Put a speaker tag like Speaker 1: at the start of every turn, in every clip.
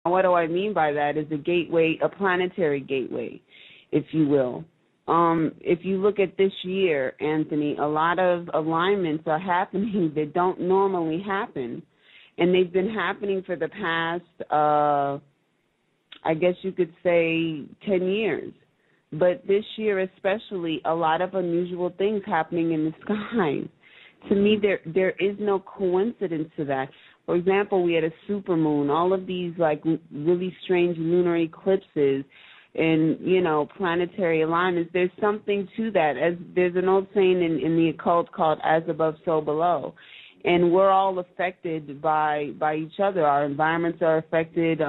Speaker 1: what do I mean by that? Is a gateway, a planetary gateway, if you will. If you look at this year, Anthony, a lot of alignments are happening that don't normally happen, and they've been happening for the past, I guess you could say, 10 years. But this year especially, a lot of unusual things happening in the sky. To me, there is no coincidence to that. For example, we had a supermoon, all of these like really strange lunar eclipses and, you know, planetary alignments. There's something to that. As there's an old saying in the occult called as above, so below. And we're all affected by each other. Our environments are affected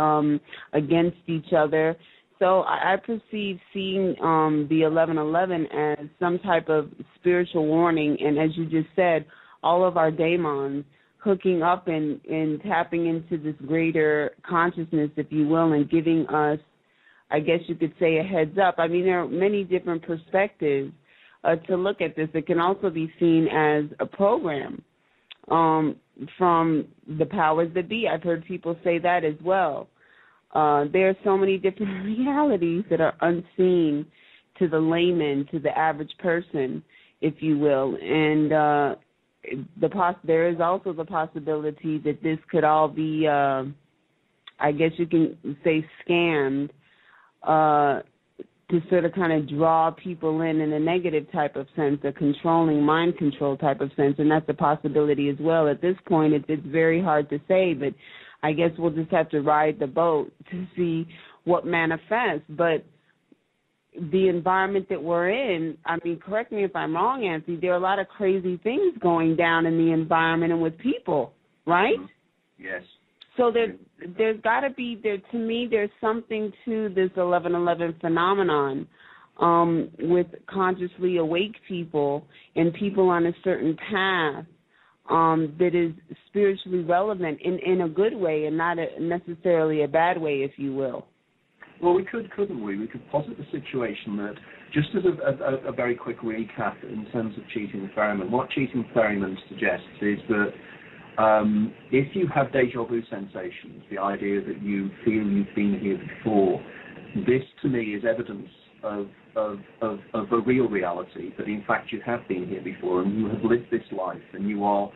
Speaker 1: against each other. So I perceive seeing the 1111 as some type of spiritual warning. And as you just said, all of our daemons hooking up and tapping into this greater consciousness, if you will, and giving us, I guess you could say, a heads up. I mean, there are many different perspectives to look at this. It can also be seen as a program from the powers that be. I've heard people say that as well. There are so many different realities that are unseen to the layman, to the average person, if you will. And there is also the possibility that this could all be, I guess you can say, scammed to sort of kind of draw people in a negative type of sense, a controlling mind control type of sense, and that's a possibility as well. At this point, it's very hard to say, but I guess we'll just have to ride the boat to see what manifests. But the environment that we're in, I mean, correct me if I'm wrong, Anthony, there are a lot of crazy things going down in the environment and with people, right?
Speaker 2: Yes.
Speaker 1: So there's got to be, to me, there's something to this 1111 phenomenon with consciously awake people and people on a certain path that is spiritually relevant in a good way and not necessarily a bad way, if you will.
Speaker 2: Well, couldn't we? We could posit the situation that, just as a very quick recap in terms of cheating ferryman, what cheating ferryman suggests is that if you have deja vu sensations, the idea that you feel you've been here before, this to me is evidence of a real reality, that in fact you have been here before and you have lived this life and you are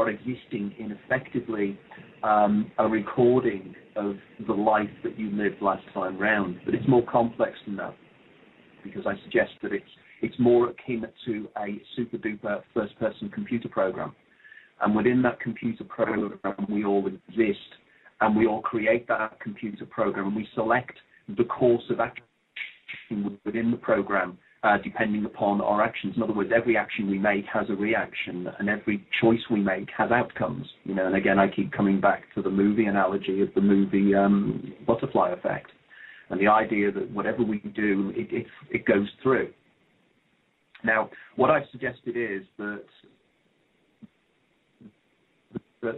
Speaker 2: existing in effectively a recording of the life that you lived last time round. But it's more complex than that, because I suggest that it's more akin to a super duper first person computer program. And within that computer program, we all exist, and we all create that computer program, and we select the course of action within the program, depending upon our actions. In other words, every action we make has a reaction, and every choice we make has outcomes. You know, and again, I keep coming back to the movie analogy of the movie Butterfly Effect, and the idea that whatever we do, it goes through. Now, what I've suggested is that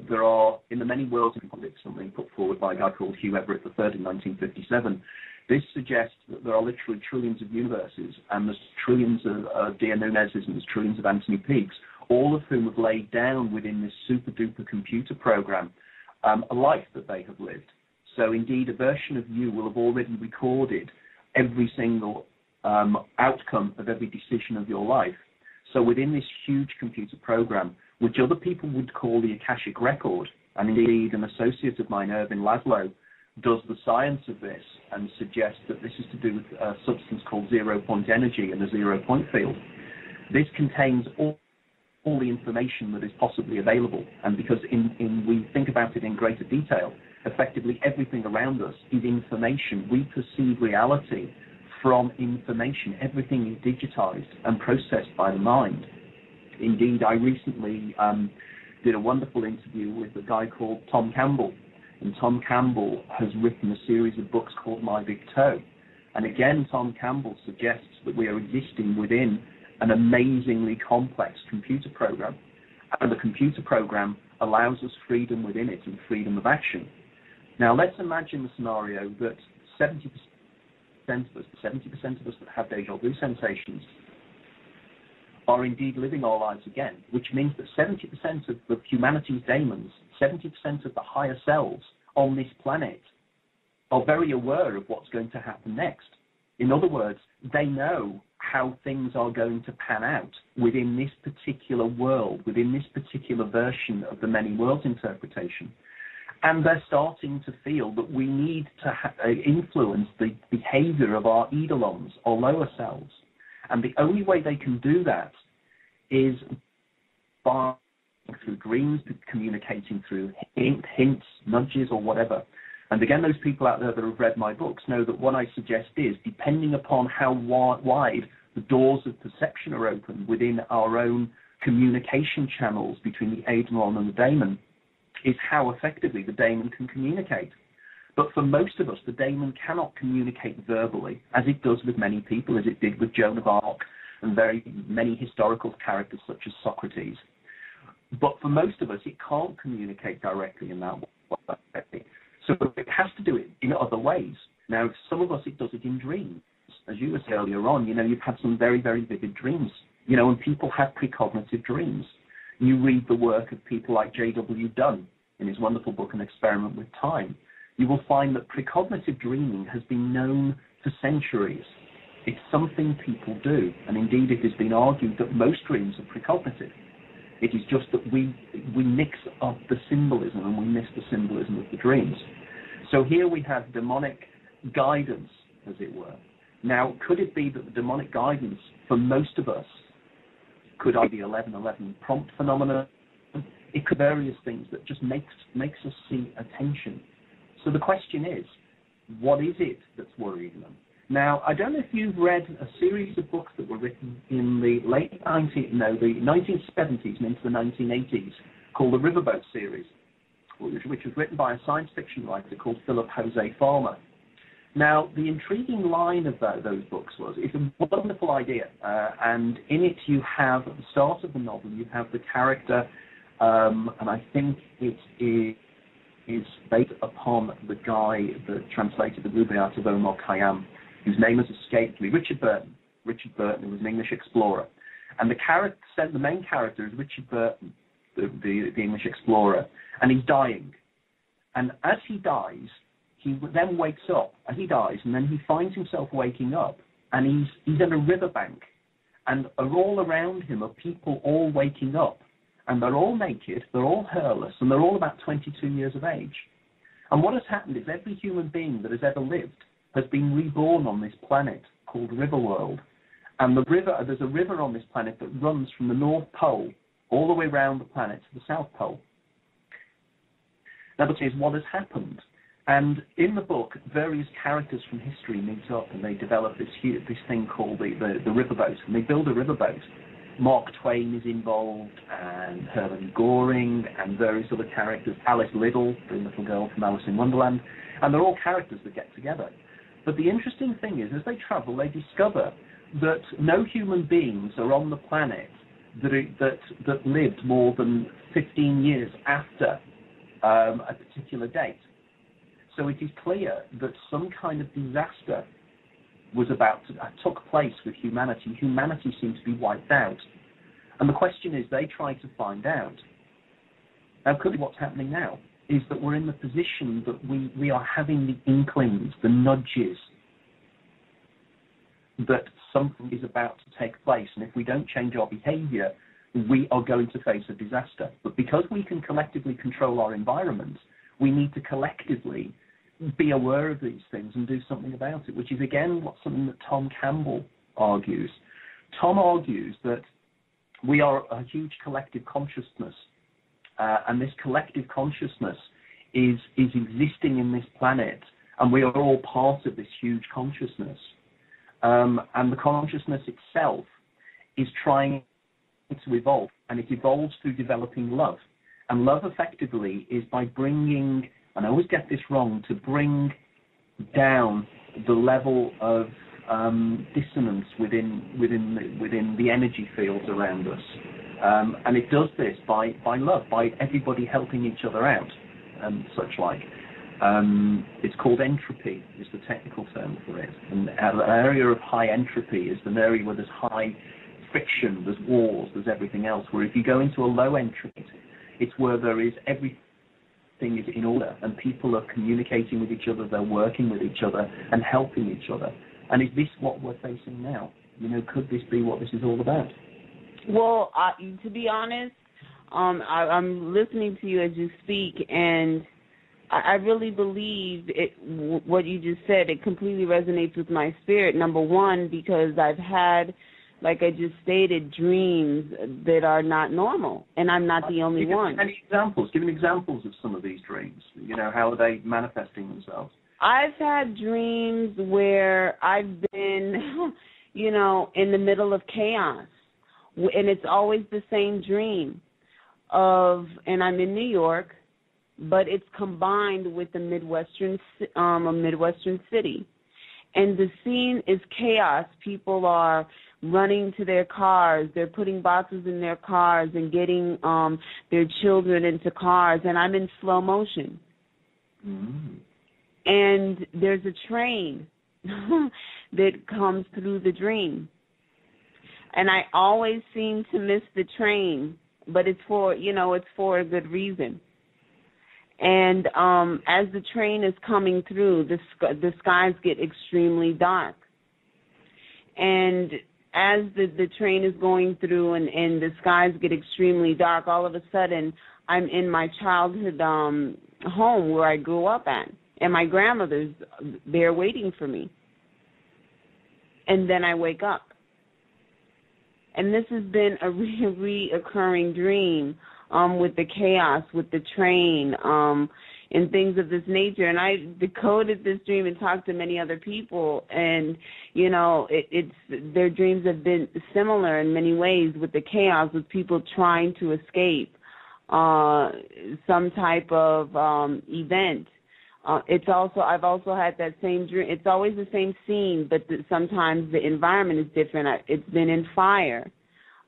Speaker 2: there are, in the many worlds of politics, something put forward by a guy called Hugh Everett III in 1957. This suggests that there are literally trillions of universes, and there's trillions of dear Nunez's, and there's trillions of Anthony Peake's, all of whom have laid down within this super-duper computer program a life that they have lived. So indeed, a version of you will have already recorded every single outcome of every decision of your life. So within this huge computer program, which other people would call the Akashic Record, and indeed an associate of mine, Irvin Laszlo, does the science of this and suggests that this is to do with a substance called zero-point energy and a zero-point field. This contains all the information that is possibly available, and because we think about it in greater detail, effectively everything around us is information. We perceive reality from information. Everything is digitized and processed by the mind. Indeed, I recently did a wonderful interview with a guy called Tom Campbell, and Tom Campbell has written a series of books called My Big Toe. And again, Tom Campbell suggests that we are existing within an amazingly complex computer program, and the computer program allows us freedom within it and freedom of action. Now, let's imagine the scenario that 70% of us that have deja vu sensations are indeed living our lives again, which means that 70% of humanity's daemons, 70% of the higher selves, on this planet are very aware of what's going to happen next. In other words, they know how things are going to pan out within this particular world, within this particular version of the many worlds interpretation. And they're starting to feel that we need to influence the behavior of our eidolons, or lower selves. And the only way they can do that is by through dreams, communicating through hints, nudges, or whatever. And again, those people out there that have read my books know that what I suggest is, depending upon how wide the doors of perception are open within our own communication channels between the eidolon and the daemon, is how effectively the daemon can communicate. But for most of us, the daemon cannot communicate verbally, as it does with many people, as it did with Joan of Arc and very many historical characters such as Socrates. But for most of us, it can't communicate directly in that way. So it has to do it in other ways. Now, some of us, it does it in dreams. As you were saying earlier on, you've had some very, very vivid dreams. And people have precognitive dreams. You read the work of people like J.W. Dunn in his wonderful book, An Experiment with Time. You will find that precognitive dreaming has been known for centuries. It's something people do, and indeed it has been argued that most dreams are precognitive. It is just that we mix up the symbolism and we miss the symbolism of the dreams. So here we have demonic guidance, as it were. Now, could it be that the demonic guidance for most of us could either be 1111 prompt phenomena? It could be various things that just makes us see attention. So the question is, what is it that's worrying them? Now, I don't know if you've read a series of books that were written in the the 1970s and into the 1980s, called the Riverboat series, which was written by a science fiction writer called Philip Jose Farmer. Now, the intriguing line of those books was, it's a wonderful idea, and in it you have, at the start of the novel, you have the character, and I think it is based upon the guy that translated the Rubaiyat of Omar Khayyam, whose name has escaped me, Richard Burton. Richard Burton, who was an English explorer. And the main character is Richard Burton, the English explorer, and he's dying. And as he dies, he then wakes up, and he dies, and then he finds himself waking up, and he's at a riverbank, and all around him are people all waking up, and they're all naked, they're all hairless, and they're all about 22 years of age. And what has happened is every human being that has ever lived has been reborn on this planet called Riverworld. And there's a river on this planet that runs from the North Pole all the way around the planet to the South Pole. Now, the question is, what has happened? And in the book, various characters from history meet up and they develop this thing called the riverboat. And they build a riverboat. Mark Twain is involved, and Hermann Goring, and various other characters. Alice Liddell, the little girl from Alice in Wonderland. And they're all characters that get together. But the interesting thing is, as they travel, they discover that no human beings are on the planet that lived more than 15 years after a particular date. So it is clear that some kind of disaster took place with humanity. Humanity seemed to be wiped out. And the question is, they try to find out. Now, could be what's happening now is that we're in the position that we are having the inklings, the nudges, that something is about to take place. And if we don't change our behavior, we are going to face a disaster. But because we can collectively control our environment, we need to collectively be aware of these things and do something about it, which is, again, something that Tom Campbell argues. Tom argues that we are a huge collective consciousness, and this collective consciousness is existing in this planet, and we are all part of this huge consciousness. And the consciousness itself is trying to evolve, and it evolves through developing love. And love, effectively, is by bringing, and I always get this wrong, to bring down the level of dissonance within the energy fields around us. And it does this by love, by everybody helping each other out and such like. It's called entropy, is the technical term for it. And an area of high entropy is an area where there's high friction, there's wars, there's everything else. Where if you go into a low entropy, it's where there is everything everything is in order and people are communicating with each other, they're working with each other and helping each other. And is this what we're facing now? Could this be what this is all about?
Speaker 1: Well, to be honest, I'm listening to you as you speak, and I really believe what you just said. It completely resonates with my spirit. Number one, because I've had, like I just stated, dreams that are not normal, and I'm not the only one.
Speaker 2: Any examples? Give me examples of some of these dreams. How are they manifesting themselves?
Speaker 1: I've had dreams where I've been, in the middle of chaos, and it's always the same dream and I'm in New York, but it's combined with a Midwestern city. And the scene is chaos. People are running to their cars. They're putting boxes in their cars and getting their children into cars, and I'm in slow motion.
Speaker 2: Mm.
Speaker 1: And there's a train that comes through the dream. And I always seem to miss the train, but it's for a good reason. And as the train is coming through, the skies get extremely dark. And as the train is going through and the skies get extremely dark, all of a sudden I'm in my childhood home where I grew up at. And my grandmother's there waiting for me. And then I wake up. And this has been a reoccurring dream with the chaos, with the train, and things of this nature. And I decoded this dream and talked to many other people. And, their dreams have been similar in many ways with the chaos, with people trying to escape some type of event. I've also had that same dream. It's always the same scene, but sometimes the environment is different. It's been in fire.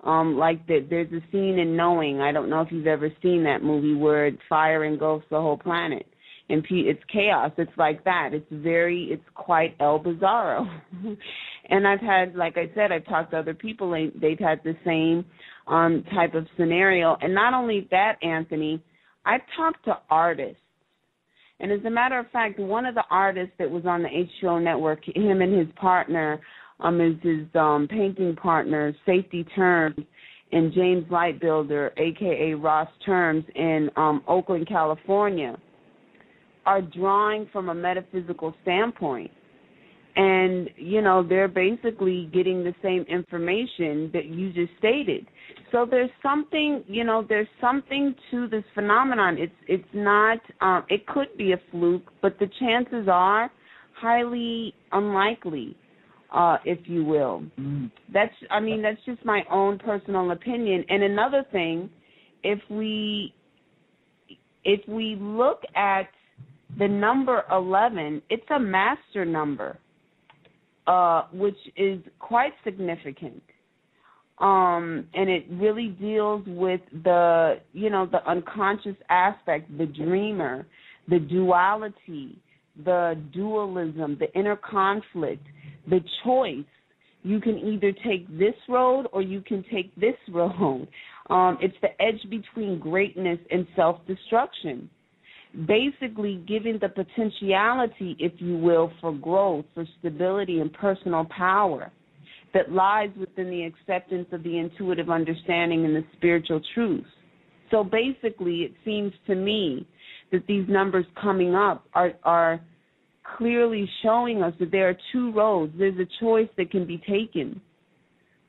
Speaker 1: There's a scene in Knowing. I don't know if you've ever seen that movie where fire engulfs the whole planet. And it's chaos. It's like that. It's quite El Bizarro. And I've had, like I said, I've talked to other people. They've had the same type of scenario. And not only that, Anthony, I've talked to artists. And as a matter of fact, one of the artists that was on the HBO network, him and his partner, is his painting partner, Safety Terms, and James Lightbuilder, a.k.a. Ross Terms, in Oakland, California, are drawing from a metaphysical standpoint. And, they're basically getting the same information that you just stated. So there's something to this phenomenon. It's not, it could be a fluke, but the chances are highly unlikely, if you will. Mm. That's just my own personal opinion. And another thing, if we look at the number 11, it's a master number, which is quite significant. And it really deals with the unconscious aspect, the dreamer, the duality, the dualism, the inner conflict, the choice. You can either take this road or you can take this road. It's the edge between greatness and self-destruction. Basically giving the potentiality, if you will, for growth, for stability and personal power that lies within the acceptance of the intuitive understanding and the spiritual truths. So basically, it seems to me that these numbers coming up are clearly showing us that there are two roads. There's a choice that can be taken.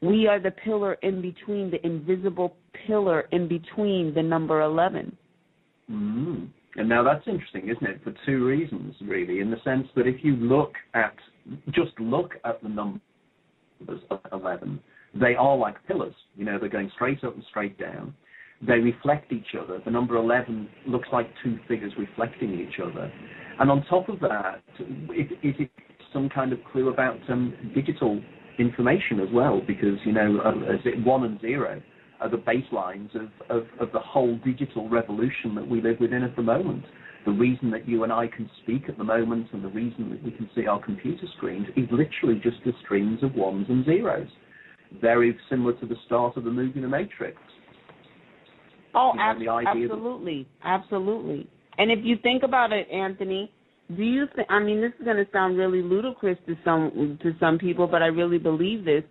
Speaker 1: We are the pillar in between, the invisible pillar in between the number 11.
Speaker 2: Mm-hmm. And now that's interesting, isn't it, for two reasons, really, in the sense that if you look at the numbers of 11, they are like pillars. They're going straight up and straight down. They reflect each other. The number 11 looks like two figures reflecting each other. And on top of that, is it some kind of clue about digital information as well? Because, is it 1 and 0? Are the baselines of the whole digital revolution that we live within at the moment. The reason that you and I can speak at the moment and the reason that we can see our computer screens is literally just the streams of 1s and 0s. Very similar to the start of the movie The Matrix.
Speaker 1: Oh, absolutely. Absolutely. And if you think about it, Anthony, do you think, I mean, this is going to sound really ludicrous to some people, but I really believe this.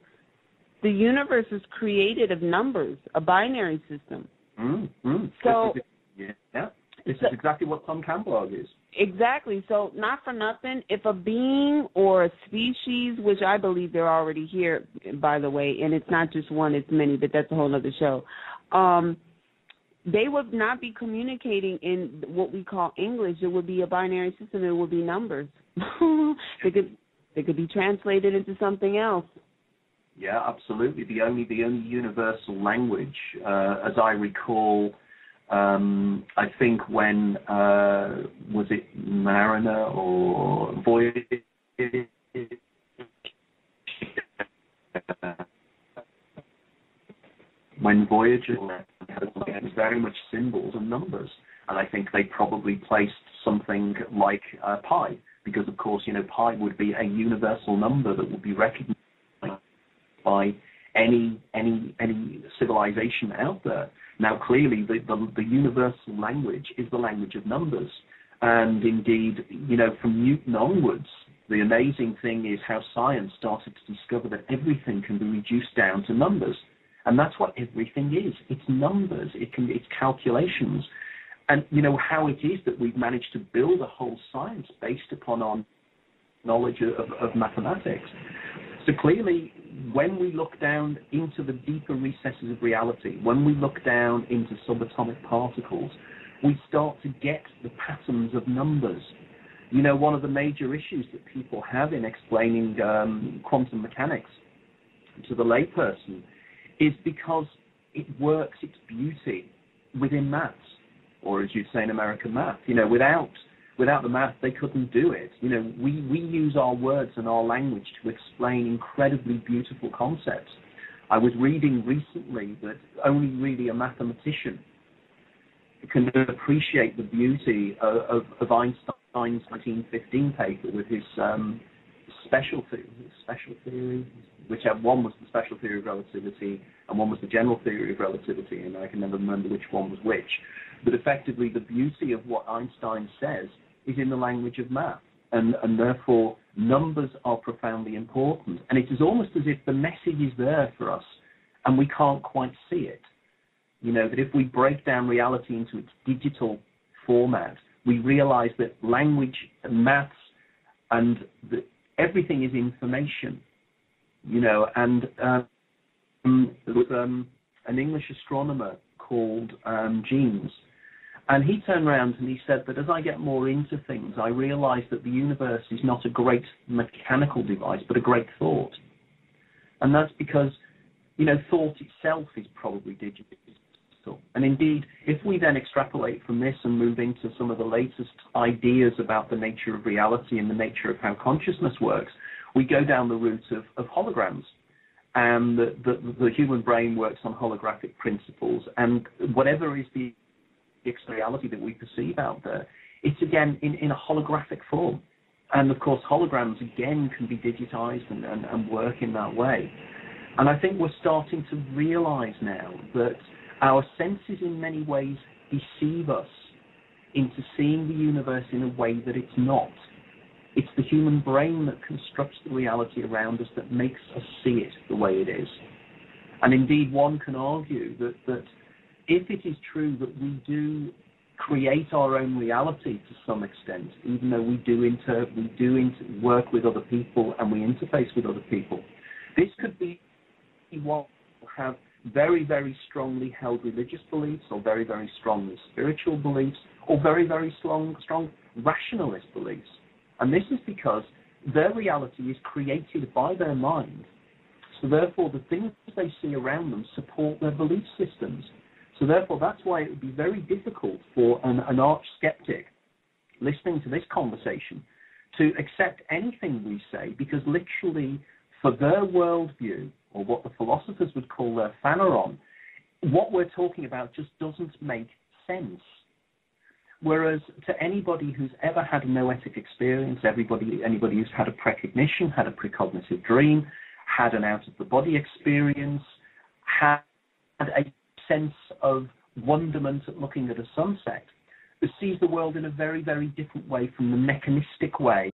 Speaker 1: The universe is created of numbers, a binary system. So,
Speaker 2: this is exactly what Tom Campbell argues.
Speaker 1: Exactly. So, not for nothing, if a being or a species, which I believe they're already here, by the way, and it's not just one, it's many, but that's a whole other show, they would not be communicating in what we call English. It would be a binary system. It would be numbers. They could be translated into something else.
Speaker 2: Yeah, absolutely. The only universal language, as I recall, I think when was it Mariner or Voyager? When Voyager had very much symbols and numbers, and I think they probably placed something like pi, because of course, pi would be a universal number that would be recognized by any civilization out there. Now, clearly, the universal language is the language of numbers, and indeed, from Newton onwards, the amazing thing is how science started to discover that everything can be reduced down to numbers. And that's what everything is. It's numbers. It's calculations. And how it is that we've managed to build a whole science based upon our knowledge of mathematics. So clearly, when we look down into the deeper recesses of reality, when we look down into subatomic particles, we start to get the patterns of numbers. One of the major issues that people have in explaining quantum mechanics to the layperson is because it works its beauty within maths, or as you'd say in American math. Without the math, they couldn't do it. We use our words and our language to explain incredibly beautiful concepts. I was reading recently that only really a mathematician can appreciate the beauty of Einstein's 1915 paper with his special theory, whichever one was the special theory of relativity and one was the general theory of relativity, and I can never remember which one was which. But effectively, the beauty of what Einstein says is in the language of math, and therefore numbers are profoundly important. And it is almost as if the message is there for us, and we can't quite see it. That if we break down reality into its digital format, we realize that language and maths and everything is information. And there was an English astronomer called Jeans, and he turned around and he said that as I get more into things, I realize that the universe is not a great mechanical device, but a great thought. And that's because, thought itself is probably digital. And indeed, if we then extrapolate from this and move into some of the latest ideas about the nature of reality and the nature of how consciousness works, we go down the route of holograms. And the human brain works on holographic principles. And whatever is the reality that we perceive out there, it's again in a holographic form. And of course, holograms again can be digitized and work in that way. And I think we're starting to realize now that our senses in many ways deceive us into seeing the universe in a way that it's not. It's the human brain that constructs the reality around us that makes us see it the way it is. And indeed, one can argue that if it is true that we do create our own reality to some extent, even though we do work with other people and we interface with other people, this could be one who have very, very strongly held religious beliefs, or very, very strongly spiritual beliefs, or very, very strong rationalist beliefs. And this is because their reality is created by their mind. So therefore, the things they see around them support their belief systems. So therefore, that's why it would be very difficult for an arch skeptic listening to this conversation to accept anything we say, because literally, for their worldview, or what the philosophers would call their phaneron, what we're talking about just doesn't make sense. Whereas to anybody who's ever had a noetic experience, anybody who's had a precognition, had a precognitive dream, had an out-of-the-body experience, had a sense of wonderment at looking at a sunset, sees the world in a very, very different way from the mechanistic way